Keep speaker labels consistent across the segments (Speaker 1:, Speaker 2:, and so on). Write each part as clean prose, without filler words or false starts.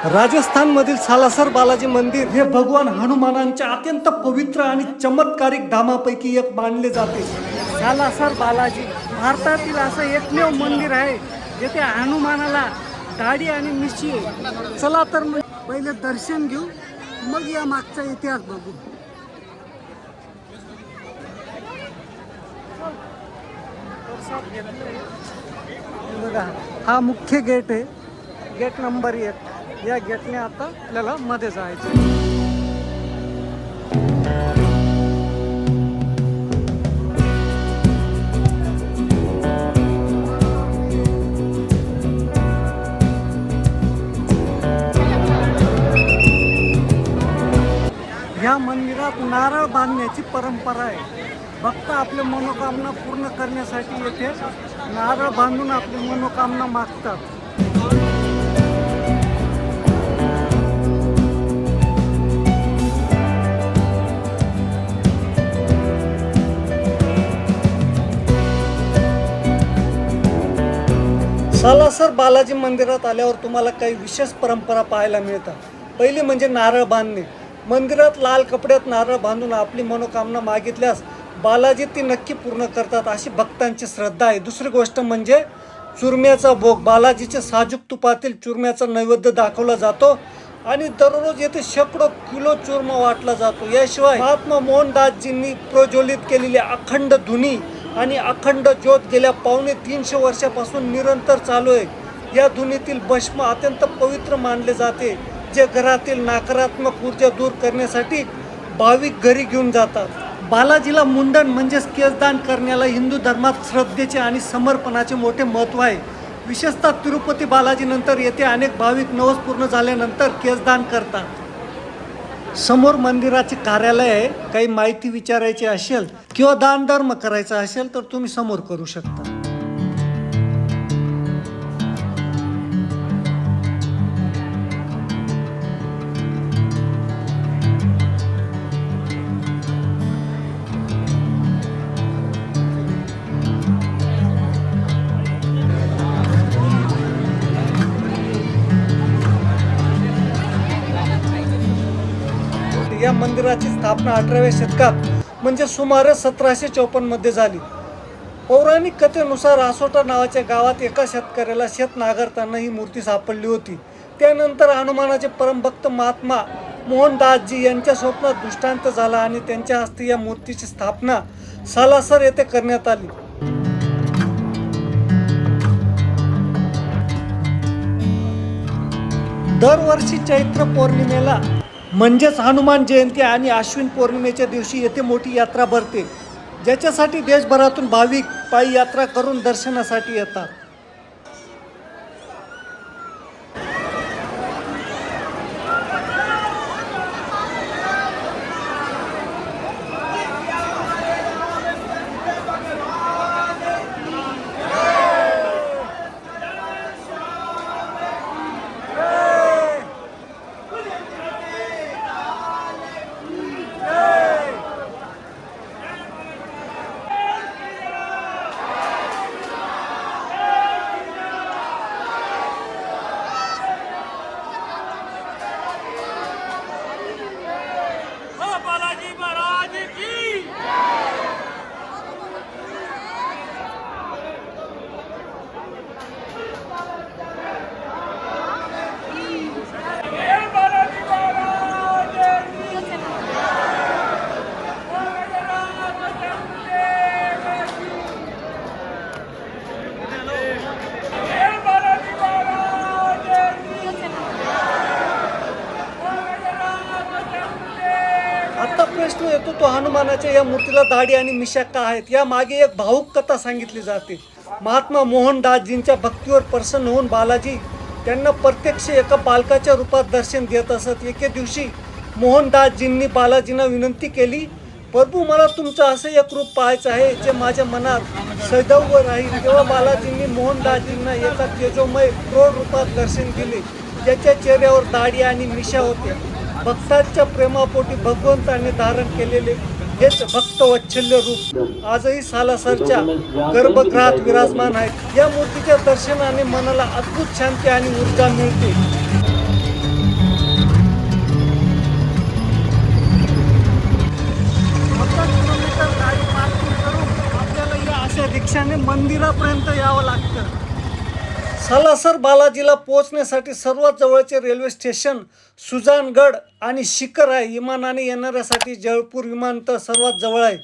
Speaker 1: राजस्थानमधील सालासर बालाजी मंदिर हे भगवान हनुमानांच्या अत्यंत पवित्र आणि चमत्कारिक धामापैकी एक मानले जाते. सालासर बालाजी भारतातील असं एकमेव मंदिर आहे जेथे हनुमानाला दाढी आणि मिशी आहे. चला तर मग पहिले दर्शन घेऊ, मग या मागचा इतिहास बघू. बघा, हा मुख्य गेट आहे, गेट नंबर 1. या गेटने आता आपल्याला मध्ये जायचं. या मंदिरात नारळ बांधण्याची परंपरा आहे. भक्त आपल्या मनोकामना पूर्ण करण्यासाठी येथे नारळ बांधून आपली मनोकामना मागतात. सालासर बालाजी मंदिरात आल्यावर तुम्हाला काही विशेष परंपरा पाहायला मिळतात. पहिली म्हणजे नारळ बांधणे. मंदिरात लाल कपड्यात नारळ बांधून आपली मनोकामना मागितल्यास बालाजी ती नक्की पूर्ण करतात अशी भक्तांची श्रद्धा आहे. दुसरी गोष्ट म्हणजे चुरम्याचा भोग. बालाजीच्या साजूक तुपातील चुरम्याचा नैवेद्य दाखवला जातो आणि दररोज येथे शेकडो किलो चूरमा वाटला जातो. याशिवाय महात्मा मोहनदासजींनी प्रज्वलित केलेली अखंड धुनी आणि अखंड ज्योत गेल्या 350 वर्षापासून निरंतर चालू आहे. या धुनीतील भस्म अत्यंत पवित्र मानले जाते, जे घरातील नकारात्मक ऊर्जा दूर करण्यासाठी भाविक घरी घेऊन जातात. बालाजीला मुंडन म्हणजेच केसदान करण्याला हिंदू धर्मात श्रद्धेचे आणि समर्पणाचे मोठे महत्त्व आहे. विशेषतः तिरुपती बालाजी नंतर येथे अनेक भाविक नवस पूर्ण झाल्यानंतर केसदान करतात. समोर मंदिराचे कार्यालय आहे. काही माहिती विचारायची असेल किंवा दान धर्म करायचा असेल तर तुम्ही समोर करू शकता. या मंदिराची स्थापना 18व्या शतकात म्हणजे सुमारे 1754 मध्ये झाली. पौराणिक कथेनुसार आसोटा नावाच्या गावात एका शेतकऱ्याला शेत नांगरताना ही मूर्ती सापडली होती. त्यानंतर हनुमानाचे परमभक्त महात्मा मोहनदासजी यांच्या स्वप्नात दृष्टांत झाला आणि त्यांच्या हस्ते या मूर्तीची स्थापना सालासर येथे करण्यात आली. दरवर्षी चैत्र पौर्णिमेला म्हणजेच हनुमान जयंती आणि अश्विन पौर्णिमेच्या दिवशी येथे मोठी यात्रा भरते, ज्याच्यासाठी देशभरातून भाविक पायी यात्रा करून दर्शनासाठी येतात. आता प्रश्न येतो तो हनुमानाच्या या मूर्तीला दाढी आणि मिशा का आहेत. या मागे एक भावुक कथा सांगितली जाते. महात्मा मोहनदासजींच्या भक्तीवर प्रसन्न होऊन बालाजी त्यांना प्रत्यक्ष एका बालकाच्या रूपात दर्शन देत असत. एके दिवशी मोहनदासजींनी बालाजींना विनंती केली, प्रभू मला तुमचं असं एक रूप पाहायचं आहे जे माझ्या मनात सदैव राहील. तेव्हा बालाजींनी मोहनदासजींना एका तेजोमय क्रोड रूपात दर्शन दिले, ज्याच्या चेहऱ्यावर दाढी आणि मिशा होत्या. भक्तांच्या प्रेमापोटी भगवंताने धारण केलेले हेच भक्तवत्सल्य रूप आजही सालासरच्या गर्भगृहात विराजमान आहेत. या मूर्तीच्या दर्शनाने मनाला अद्भुत शांती आणि ऊर्जा मिळते. मंदिरापर्यंत यावं लागतं. सालासर बालाजीला पोहोचण्यासाठी सर्वात जवळचे रेल्वे स्टेशन सुजानगड आणि शिखर आहे. विमानाने येणाऱ्यासाठी जयपूर विमानतळ सर्वात जवळ आहे.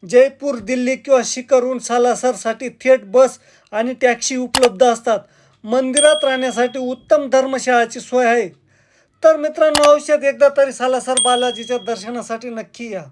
Speaker 1: जयपूर, दिल्ली किंवा शिखरहून सालासरसाठी थेट बस आणि टॅक्सी उपलब्ध असतात. मंदिरात राहण्यासाठी उत्तम धर्मशाळाची सोय आहे. तर मित्रांनो, औषध एकदा तरी सालासर बालाजीच्या दर्शनासाठी नक्की या.